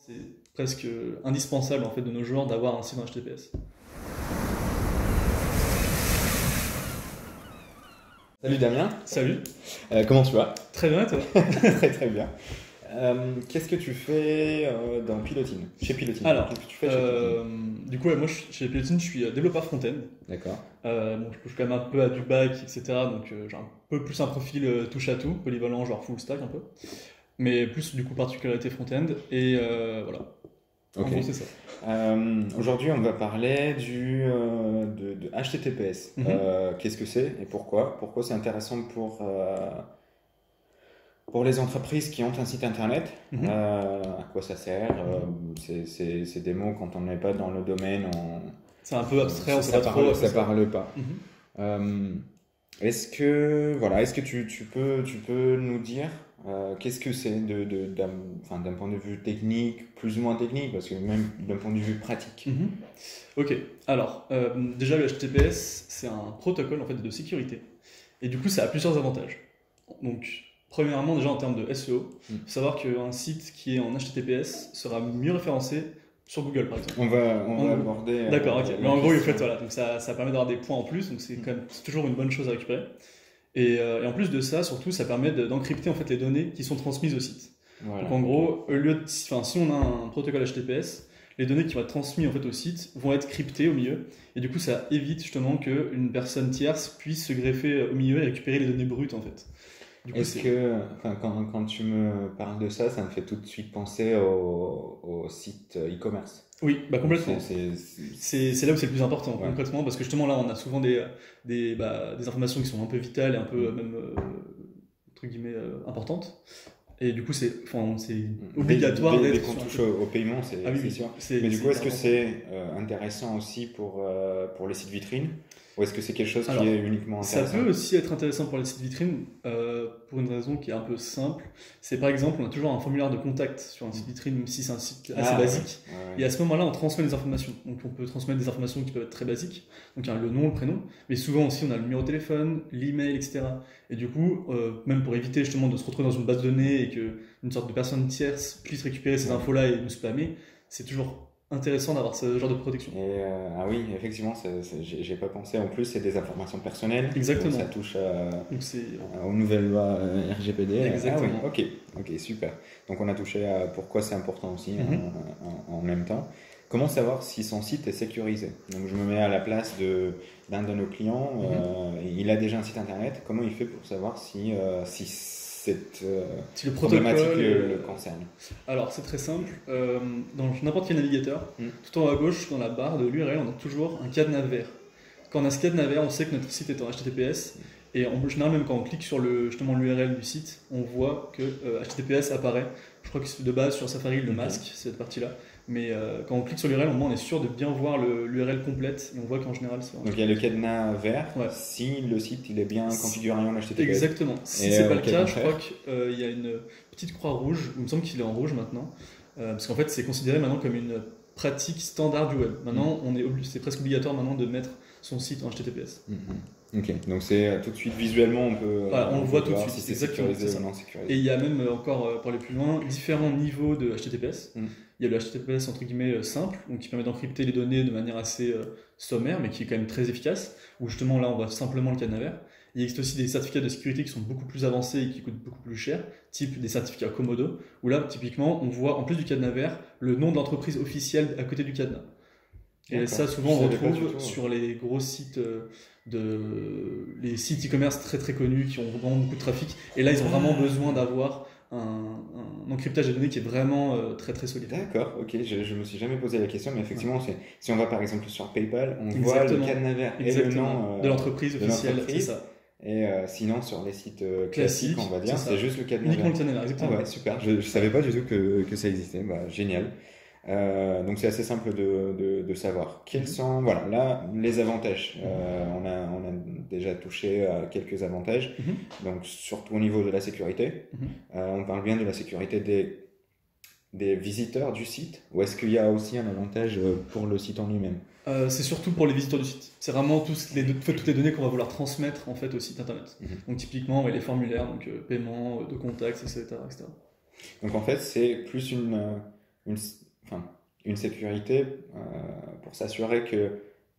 C'est presque indispensable en fait de nos jours d'avoir un site en HTTPS. Salut Damien. Salut. Comment tu vas? Très bien, et toi? Très très bien. Qu'est-ce que tu fais dans Pilotine? Chez Pilotine. Alors, qu'est-ce que tu fais chez Pilotine? du coup, moi, chez Pilotine, je suis développeur front-end. D'accord. Bon, je touche quand même un peu à du back, etc. Donc, j'ai un peu plus un profil touche à tout, polyvalent, genre full stack un peu. Mais plus, du coup, particularité front-end. Et voilà. En Ok. gros, c'est ça. Aujourd'hui, on va parler de HTTPS. Mhm. Qu'est-ce que c'est et pourquoi? Pourquoi c'est intéressant pour les entreprises qui ont un site internet? Mhm. À quoi ça sert? C'est des mots, quand on n'est pas dans le domaine, C'est un peu abstrait, on sait ça pas trop. ça parle pas. Mhm. Euh, est-ce que tu peux nous dire qu'est-ce que c'est d'un point de vue technique, plus ou moins technique, parce que même d'un point de vue pratique. Mhm. Ok, alors déjà le HTTPS c'est un protocole en fait de sécurité et du coup ça a plusieurs avantages. Donc premièrement déjà en termes de SEO, il faut savoir qu'un site qui est en HTTPS sera mieux référencé sur Google par exemple. On va aborder. D'accord, ok. Mais en gros, question. voilà, donc ça permet d'avoir des points en plus, donc c'est toujours une bonne chose à récupérer. Et en plus de ça, surtout, ça permet d'encrypter en fait les données qui sont transmises au site. Voilà. Donc en gros, au lieu de, si on a un protocole HTTPS, les données qui vont être transmises en fait au site vont être cryptées au milieu, et du coup ça évite justement qu'une personne tierce puisse se greffer au milieu et récupérer les données brutes en fait. Du coup, Quand tu me parles de ça, ça me fait tout de suite penser au site e-commerce. oui, bah complètement. C'est C'est là où c'est le plus important, Ouais. concrètement, parce que justement là on a souvent des informations qui sont un peu vitales et un peu même entre guillemets importantes. Et du coup, c'est obligatoire dès d'être qu'on sur un touche site. au paiement, c'est Ah oui, c'est oui. sûr. C'est- Mais du c'est coup, est-ce que hyper c'est intéressant aussi pour les sites vitrines? Ou est-ce que c'est quelque chose Alors, qui est uniquement ça intéressant? peut aussi être intéressant pour les sites vitrines pour une raison qui est un peu simple. C'est par exemple, on a toujours un formulaire de contact sur un site vitrine, même si c'est un site assez Ah, basique. ouais, ouais. Et à ce moment-là, on transmet des informations. Donc, on peut transmettre des informations qui peuvent être très basiques. Donc, il y a le nom, le prénom. Mais souvent aussi, on a le numéro de téléphone, l'email, etc. Et du coup, même pour éviter justement de se retrouver dans une base de données et qu'une sorte de personne tierce puisse récupérer ces infos-là et nous spammer, c'est toujours intéressant d'avoir ce genre de protection. Et ah oui, effectivement, j'ai pas pensé. En plus, c'est des informations personnelles. Exactement. Donc ça touche Donc, c'est. aux nouvelles lois RGPD. Exactement. Ah oui, ok, super. Donc on a touché à pourquoi c'est important aussi en même temps. Comment savoir si son site est sécurisé? Donc je me mets à la place d'un de nos clients. Il a déjà un site internet. Comment il fait pour savoir si cette Si le problématique protocole. le concerne? Alors, c'est très simple. Dans n'importe quel navigateur, tout en haut à gauche, dans la barre de l'URL, on a toujours un cadenas vert. Quand on a ce cadenas vert, on sait que notre site est en HTTPS. Et en général, même quand on clique sur justement l'URL du site, on voit que HTTPS apparaît. Je crois que c'est de base sur Safari, il le masque, cette partie-là. Mais quand on clique sur l'URL, au moins on est sûr de bien voir l'URL complète. Et on voit qu'en général, c'est en Donc il y a le cadenas vert Ouais. si le site il est bien configuré en HTTPS. Exactement. Si Et c'est pas le au cas, je contraire crois qu'il y a une petite croix rouge. Il me semble qu'il est en rouge maintenant. Parce qu'en fait, c'est considéré maintenant comme une pratique standard du web. Maintenant, c'est presque obligatoire maintenant de mettre son site en HTTPS. Ok, donc c'est tout de suite visuellement on peut, Voilà, on le voit tout de voir suite, si c'est exactement, sécurisé c'est ça. ou non Et sécurisé. il y a même encore, pour aller plus loin, différents niveaux de HTTPS. Il y a le HTTPS entre guillemets simple, donc qui permet d'encrypter les données de manière assez sommaire, mais qui est quand même très efficace, où justement là on voit simplement le cadenas vert. Il existe aussi des certificats de sécurité qui sont beaucoup plus avancés et qui coûtent beaucoup plus cher, type des certificats Komodo, où là typiquement on voit en plus du cadenas vert le nom de l'entreprise officielle à côté du cadenas. Et D'accord. ça souvent Je on savais pas du retrouve tout. sur les gros sites les sites e-commerce très très connus qui ont vraiment beaucoup de trafic. Et là ils ont vraiment besoin d'avoir un encryptage des données qui est vraiment très très solide. D'accord, ok, je me suis jamais posé la question, mais effectivement, si on va par exemple sur PayPal, on voit le cadenas vert et le nom de l'entreprise officielle, c'est l'entreprise. ça. Et sinon, sur les sites classiques, on va dire, c'est juste le cadenas Uniquement vert. le cadenas vert, exactement. Ah ouais, super. Je savais pas du tout que ça existait. Bah, génial. Donc c'est assez simple de savoir. Quels sont, voilà, là, les avantages. On a déjà touché à quelques avantages. Donc surtout au niveau de la sécurité. On parle bien de la sécurité des visiteurs du site. Ou est-ce qu'il y a aussi un avantage pour le site en lui-même? C'est surtout pour les visiteurs du site. C'est vraiment toutes les données qu'on va vouloir transmettre en fait au site internet. Donc typiquement les formulaires, donc paiement, de contacts, etc., etc. Donc en fait c'est plus une sécurité pour s'assurer que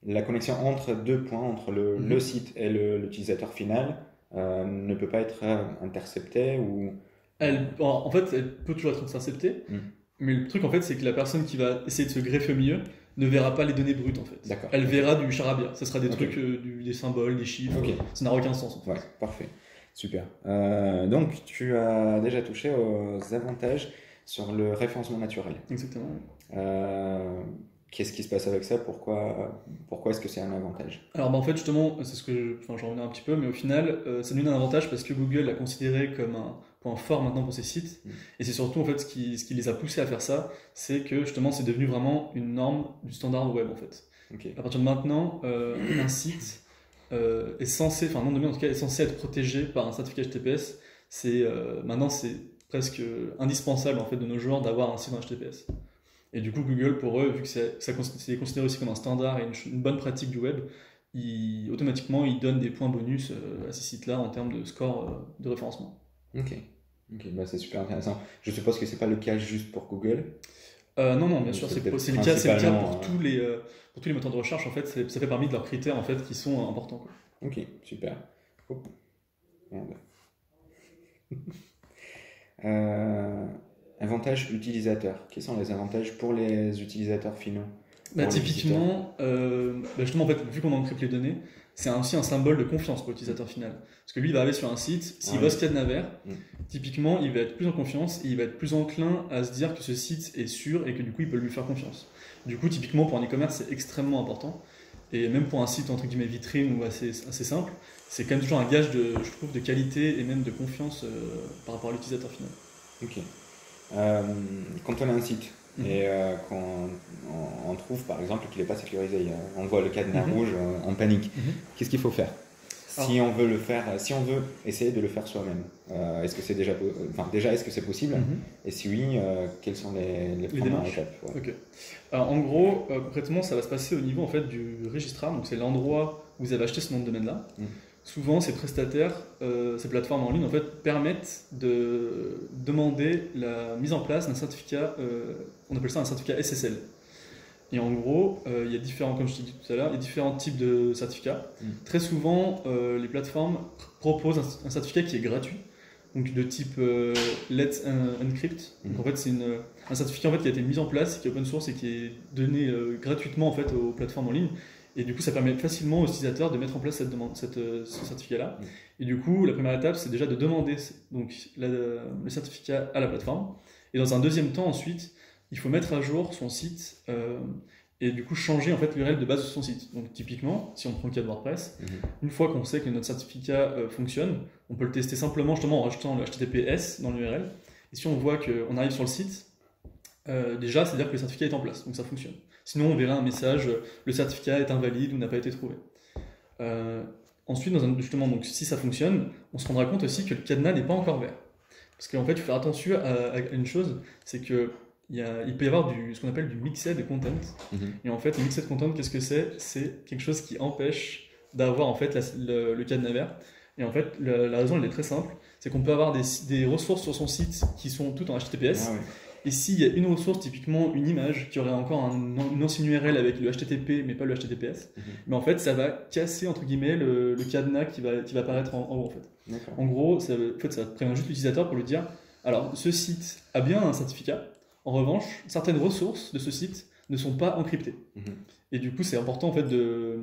la connexion entre deux points, entre le site et l'utilisateur final, ne peut pas être interceptée ou... En fait, elle peut toujours être interceptée, mais le truc, en fait, c'est que la personne qui va essayer de se greffer au milieu ne verra pas les données brutes, en fait. D'accord. Elle verra du charabia. Ce sera des trucs, des symboles, des chiffres. Ça n'a aucun sens, en fait. Ouais, parfait. Super. Donc, tu as déjà touché aux avantages sur le référencement naturel. Exactement. Qu'est-ce qui se passe avec ça? Pourquoi est-ce que c'est un avantage? Alors en fait justement, c'est ce que j'en revenais un petit peu, mais au final, ça nous donne un avantage parce que Google l'a considéré comme un point fort maintenant pour ses sites. Et c'est surtout en fait ce qui les a poussés à faire ça, c'est que justement c'est devenu vraiment une norme du standard web en fait. À partir de maintenant, un site est censé, enfin un nom de domaine en tout cas, est censé être protégé par un certificat HTTPS. Maintenant c'est presque indispensable en fait de nos jours d'avoir un site en HTTPS. Et du coup, Google, pour eux, vu que c'est considéré aussi comme un standard et une bonne pratique du web, automatiquement, ils donnent des points bonus à ces sites-là en termes de score de référencement. Ok, bah, c'est super intéressant. Je suppose que c'est pas le cas juste pour Google. Non, bien sûr, c'est le cas pour tous les moteurs de recherche. En fait, ça fait parmi de leurs critères en fait qui sont importants. Quoi. Ok, super. Avantages utilisateurs. Quels sont les avantages pour les utilisateurs finaux? Typiquement, justement, en fait, vu qu'on encrypte les données, c'est aussi un symbole de confiance pour l'utilisateur final. Parce que lui, il va arriver sur un site, s'il voit ce cadenas vert, typiquement, il va être plus en confiance et il va être plus enclin à se dire que ce site est sûr et que du coup, il peut lui faire confiance. Du coup, typiquement, pour un e-commerce, c'est extrêmement important. Et même pour un site, entre guillemets, vitrine ou assez simple, c'est quand même toujours un gage, je trouve, de qualité et même de confiance par rapport à l'utilisateur final. Ok. Quand on a un site et qu'on trouve par exemple qu'il n'est pas sécurisé, on voit le cadenas rouge, on panique. Qu'est-ce qu'il faut faire si on veut essayer de le faire soi-même? Est-ce que c'est déjà est-ce que c'est possible? Et si oui, quelles sont les premières étapes? Okay. Alors, en gros, concrètement, ça va se passer au niveau en fait du registrar, donc c'est l'endroit où vous avez acheté ce nom de domaine-là. Souvent, ces prestataires, ces plateformes en ligne, en fait, permettent de demander la mise en place d'un certificat, on appelle ça un certificat SSL. Et en gros, il y a différents, comme je t'ai dit tout à l'heure, il y a différents types de certificats. Très souvent, les plateformes proposent un certificat qui est gratuit, donc de type Let's Encrypt. Donc en fait, c'est un certificat en fait, qui a été mis en place, qui est open source et qui est donné gratuitement en fait, aux plateformes en ligne. Et du coup, ça permet facilement aux utilisateurs de mettre en place ce certificat-là. Et du coup, la première étape, c'est déjà de demander donc, le certificat à la plateforme. Et dans un deuxième temps, ensuite, il faut mettre à jour son site et du coup changer en fait, l'URL de base de son site. Donc typiquement, si on prend le cas de WordPress, une fois qu'on sait que notre certificat fonctionne, on peut le tester simplement justement en rajoutant le HTTPS dans l'URL. Et si on voit qu'on arrive sur le site, déjà, c'est-à-dire que le certificat est en place, donc ça fonctionne. Sinon, on verra un message, le certificat est invalide ou n'a pas été trouvé. Ensuite, justement, donc, si ça fonctionne, on se rendra compte aussi que le cadenas n'est pas encore vert. Parce qu'en fait, il faut faire attention à une chose, c'est que il peut y avoir ce qu'on appelle du mixed content. Et en fait, le mixed content, qu'est-ce que c'est? C'est quelque chose qui empêche d'avoir en fait le cadenas vert. Et en fait, la raison, elle est très simple, c'est qu'on peut avoir des ressources sur son site qui sont toutes en HTTPS. Et s'il y a une ressource, typiquement une image, qui aurait encore une ancienne URL avec le HTTP mais pas le HTTPS, mais en fait ça va casser entre guillemets le cadenas qui va apparaître en haut en fait. En gros, ça prévient juste l'utilisateur pour lui dire alors ce site a bien un certificat, en revanche certaines ressources de ce site ne sont pas encryptées. Et du coup c'est important en fait de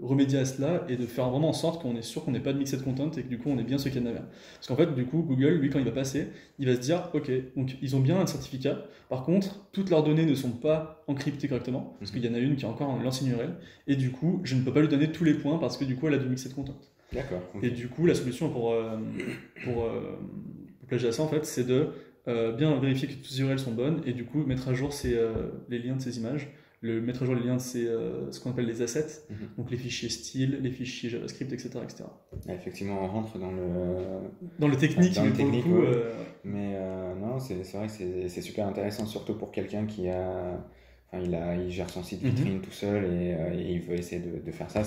remédier à cela et de faire vraiment en sorte qu'on est sûr qu'on n'ait pas de mixed content et que du coup on est bien ce cadenas vert. Parce qu'en fait du coup Google lui quand il va passer, il va se dire ok donc ils ont bien un certificat, par contre toutes leurs données ne sont pas encryptées correctement parce qu'il y en a une qui a encore l'ancienne URL et du coup je ne peux pas lui donner tous les points parce que du coup elle a du mixed content. D'accord. Et du coup la solution pour plagier à ça en fait c'est de bien vérifier que toutes les URL sont bonnes et du coup mettre à jour les liens de ces images. Mettre à jour les liens de ce qu'on appelle les assets, donc les fichiers style, les fichiers JavaScript, etc. Effectivement, on rentre dans le technique, dans le pour technique, le coup. Mais non, c'est vrai que c'est super intéressant, surtout pour quelqu'un qui il gère son site vitrine tout seul et il veut essayer de faire ça.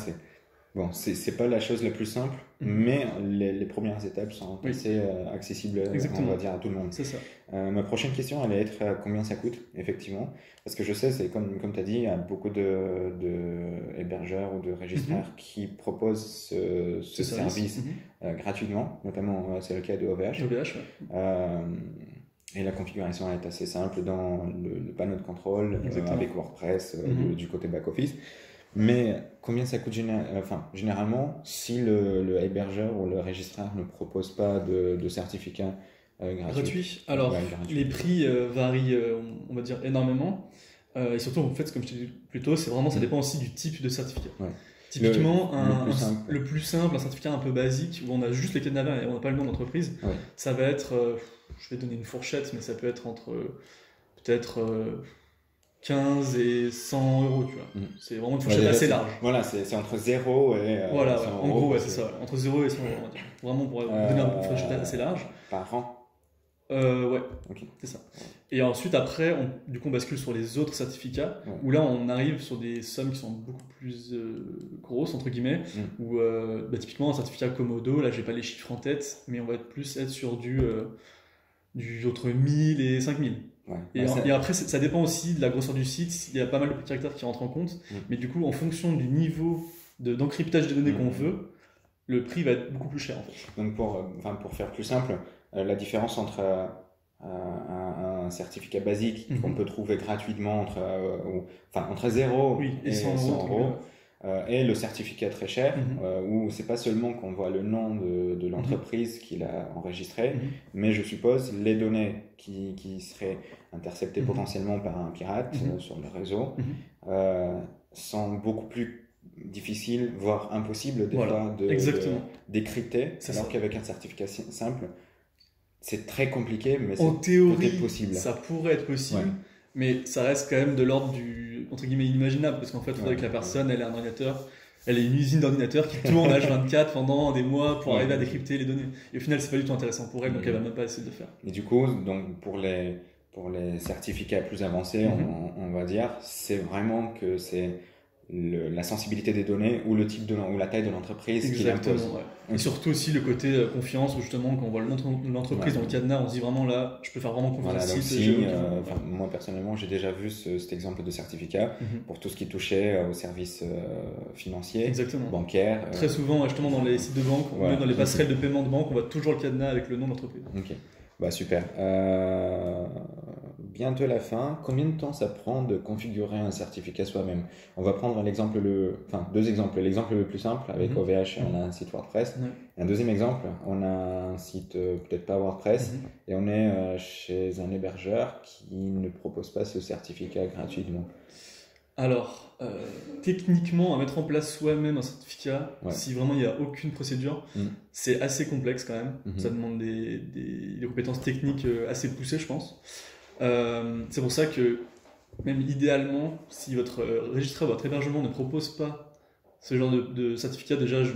Bon, c'est pas la chose la plus simple, mais les premières étapes sont assez accessibles, on va dire, à tout le monde. C'est ça. Ma prochaine question allait être combien ça coûte, effectivement. Parce que je sais, c'est comme tu as dit, il y a beaucoup de hébergeurs ou de registraires qui proposent ce service gratuitement, notamment c'est le cas de OVH. OVH, et la configuration est assez simple dans le panneau de contrôle avec WordPress du côté back-office. Mais combien ça coûte généralement si le hébergeur ou le registraire ne propose pas de certificat gratuit? Alors, les prix varient, on va dire, énormément. Et surtout, en fait, comme je te disais plus tôt, ça dépend aussi du type de certificat. Ouais. Typiquement, le plus simple, un certificat un peu basique, où on a juste les cadenas et on n'a pas le nom d'entreprise, ça va être, je vais donner une fourchette, mais ça peut être entre peut-être 15 et 100 euros, tu vois. C'est vraiment une fourchette assez large. Voilà, c'est entre 0 et voilà, en gros, c'est ça. Entre 0 et 100 euros, on va dire. Vraiment pour donner une fourchette assez large. Par an? Ouais, c'est ça. Et ensuite, après, on bascule sur les autres certificats, où là, on arrive sur des sommes qui sont beaucoup plus grosses, entre guillemets, où typiquement, un certificat Komodo, là, j'ai pas les chiffres en tête, mais on va plus être sur du entre 1000 et 5000. Ouais. Et après, ça dépend aussi de la grosseur du site, il y a pas mal de petits caractères qui rentrent en compte, mais du coup, en fonction du niveau d'encryptage des données qu'on veut, le prix va être beaucoup plus cher, en fait. Donc, pour faire plus simple, la différence entre un certificat basique qu'on peut trouver gratuitement entre 0 et 100 euros, et le certificat très cher, où c'est pas seulement qu'on voit le nom de l'entreprise qu'il a enregistré, mais je suppose les données qui seraient interceptées potentiellement par un pirate sur le réseau sont beaucoup plus difficiles, voire impossibles des fois de décrypter, alors qu'avec un certificat simple, c'est très compliqué, mais en théorie, peut-être possible. Ça pourrait être possible, mais ça reste quand même de l'ordre du, entre guillemets, inimaginable, parce qu'en fait, il faudrait que la personne, elle ait un ordinateur, elle ait une usine d'ordinateurs qui tourne H24 pendant des mois pour arriver à décrypter les données. Et au final, c'est pas du tout intéressant pour elle, donc elle va même pas essayer de le faire. Et du coup, donc, pour les certificats plus avancés, on va dire, c'est vraiment que c'est la sensibilité des données ou le type ou la taille de l'entreprise qui l'impose. Et surtout aussi le côté confiance, où justement quand on voit le nom de l'entreprise dans le cadenas, on se dit vraiment là, je peux faire vraiment confiance à ce site. Moi personnellement, j'ai déjà vu cet exemple de certificat pour tout ce qui touchait aux services financiers, bancaires. Très souvent, justement dans les sites de banque, dans les passerelles de paiement de banque, on voit toujours le cadenas avec le nom de l'entreprise. Ok, bah super. Bientôt la fin. Combien de temps ça prend de configurer un certificat soi-même? On va prendre deux exemples. L'exemple le plus simple, avec OVH, on a un site WordPress. Un deuxième exemple, on a un site peut-être pas WordPress, et on est chez un hébergeur qui ne propose pas ce certificat gratuitement. Alors, techniquement, à mettre en place soi-même un certificat, si vraiment il n'y a aucune procédure, c'est assez complexe quand même. Ça demande des compétences techniques assez poussées, je pense. C'est pour ça que, même idéalement, si votre registraire, votre hébergement ne propose pas ce genre de certificat, déjà je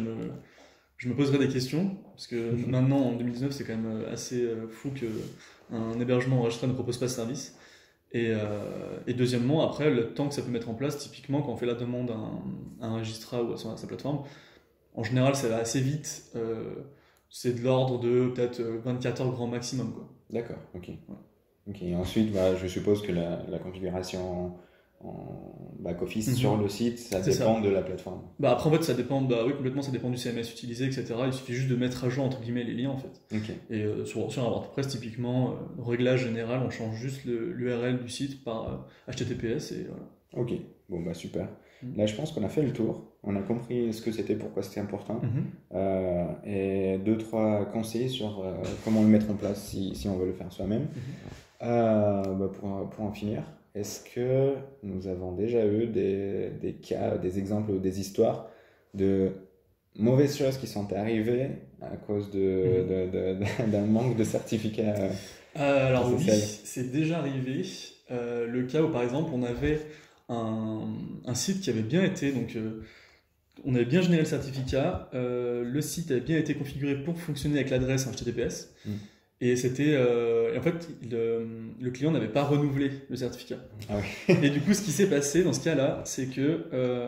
me poserai des questions, parce que maintenant en 2019 c'est quand même assez fou qu'un hébergement enregistré ne propose pas ce service. Et deuxièmement, après, le temps que ça peut mettre en place, typiquement quand on fait la demande à un registrar ou à sa plateforme, en général ça va assez vite, c'est de l'ordre de peut-être 24 heures grand maximum, quoi. D'accord, ok. Ok, ensuite, je suppose que la configuration en back-office sur le site, ça dépend de la plateforme. Après, en fait, ça dépend, complètement, ça dépend du CMS utilisé, etc. Il suffit juste de mettre à jour, entre guillemets, les liens, en fait. Et sur un WordPress, typiquement, réglage général, on change juste l'URL du site par HTTPS et voilà. Ok, bon, super. Là, je pense qu'on a fait le tour. On a compris ce que c'était, pourquoi c'était important. Et 2-3 conseils sur comment le mettre en place si on veut le faire soi-même. Pour en finir, est-ce que nous avons déjà eu des cas, des exemples ou des histoires de mauvaises choses qui sont arrivées à cause d'un manque de certificat alors oui, c'est déjà arrivé. Le cas où par exemple on avait un site qui avait bien été, donc on avait bien généré le certificat, le site avait bien été configuré pour fonctionner avec l'adresse HTTPS. Et c'était en fait le client n'avait pas renouvelé le certificat. Et du coup, ce qui s'est passé dans ce cas-là, c'est que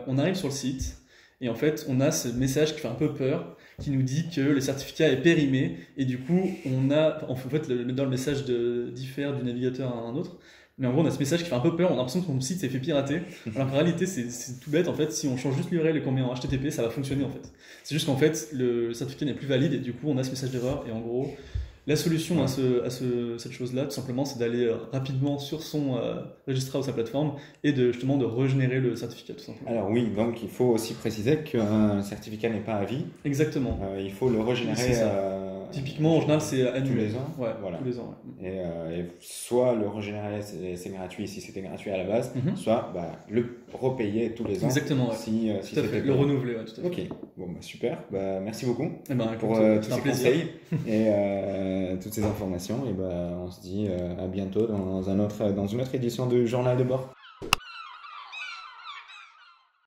on arrive sur le site Et en fait, on a ce message qui fait un peu peur, qui nous dit que le certificat est périmé, et du coup, en fait, dans le message diffère du navigateur à un autre. Mais en gros, on a ce message qui fait un peu peur, on a l'impression que notre site s'est fait pirater. Alors qu'en réalité, c'est tout bête. En fait, si on change juste l'URL et qu'on met en HTTP, ça va fonctionner en fait. C'est juste qu'en fait, le certificat n'est plus valide et du coup, on a ce message d'erreur. Et en gros, la solution à cette chose-là, tout simplement, c'est d'aller rapidement sur son registrar ou sa plateforme et justement de régénérer le certificat, tout simplement. Alors oui, donc il faut aussi préciser qu'un certificat n'est pas à vie. Exactement. Il faut le régénérer. Typiquement, en général, c'est tous les ans. Ouais, voilà. tous les ans. Ouais. Et soit le régénérer, c'est gratuit si c'était gratuit à la base, soit le repayer tous les ans. Exactement. Ouais. Si tout à fait. Le renouveler, ouais, tout à fait. Ok, bon, super. Merci beaucoup pour tous ces conseils et toutes ces informations. Et on se dit à bientôt dans une autre édition du Journal de bord.